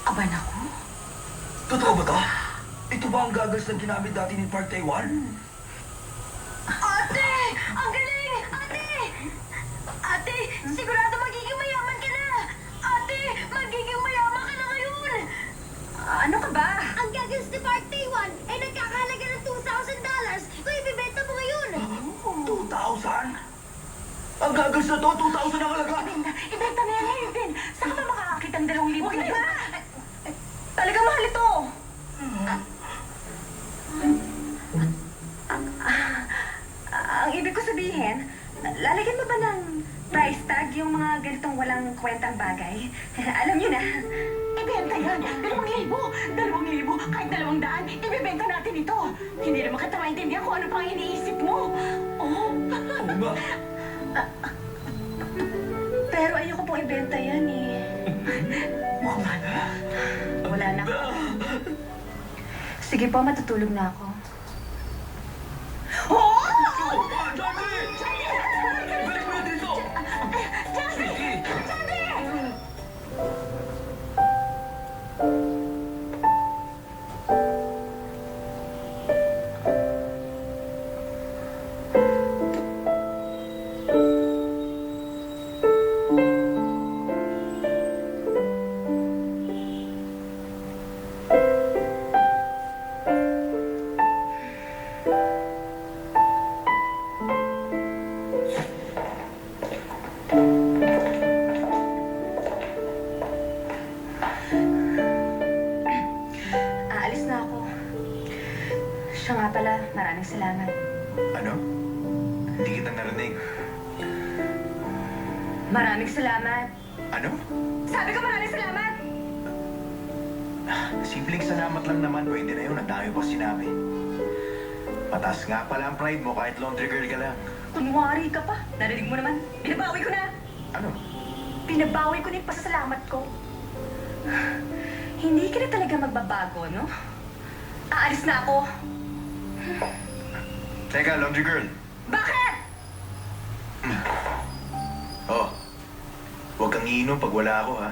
Aba naku. Totoo ba to? Ito ba ang goggles na ginamit dati ni Park Taiwan? Ate! Ang galing! Ate! Ate, sigurado magiging mayaman ka na! Ate, magiging mayaman ka na ngayon! Ano ka ba? Ang goggles ni Park Taiwan ay nagkakahalaga ng $2,000 kung ibibenta mo ngayon. 2,000? Ang goggles na to, 2,000 ang halaga! Ibenta na yan ngayon din. Saan ka ba makakakita ng 2,000? Huwag na! Talagang mahal ito! Ang ibig ko sabihin, lalagyan mo ba ng price tag yung mga ganitong walang kwentang bagay? Alam niyo na. Ibenta yan! 2,000! 2,000! Kahit 200, ibibenta natin ito! Hindi naman kita maintindihan kung ano pang iniisip mo! Oh! Oo nga. Pero ayoko pong ibenta yan eh. Mukhang na. Wala na ako. Sige po, matutulog na ako. Oh! Johnny! Balik mo na dito! Sige! Aalis na ako. Siya nga pala, maraming salamat. Ano? Hindi kita narinig. Maraming salamat. Ano? Sabi ko maraming salamat! Simpleng salamat lang naman. Pwede na yun. Ang dami pa sinabi. Mataas nga pala ang pride mo kahit laundry girl ka lang. Kunwari ka pa. Narinig mo naman. Binabawi ko na. Ano? Binabawi ko na yung pasasalamat ko. Hindi ka na talaga magbabago, no? Aalis na ako. Teka, laundry girl. Bakit? Oh, huwag kang iinom pag wala ako, ha?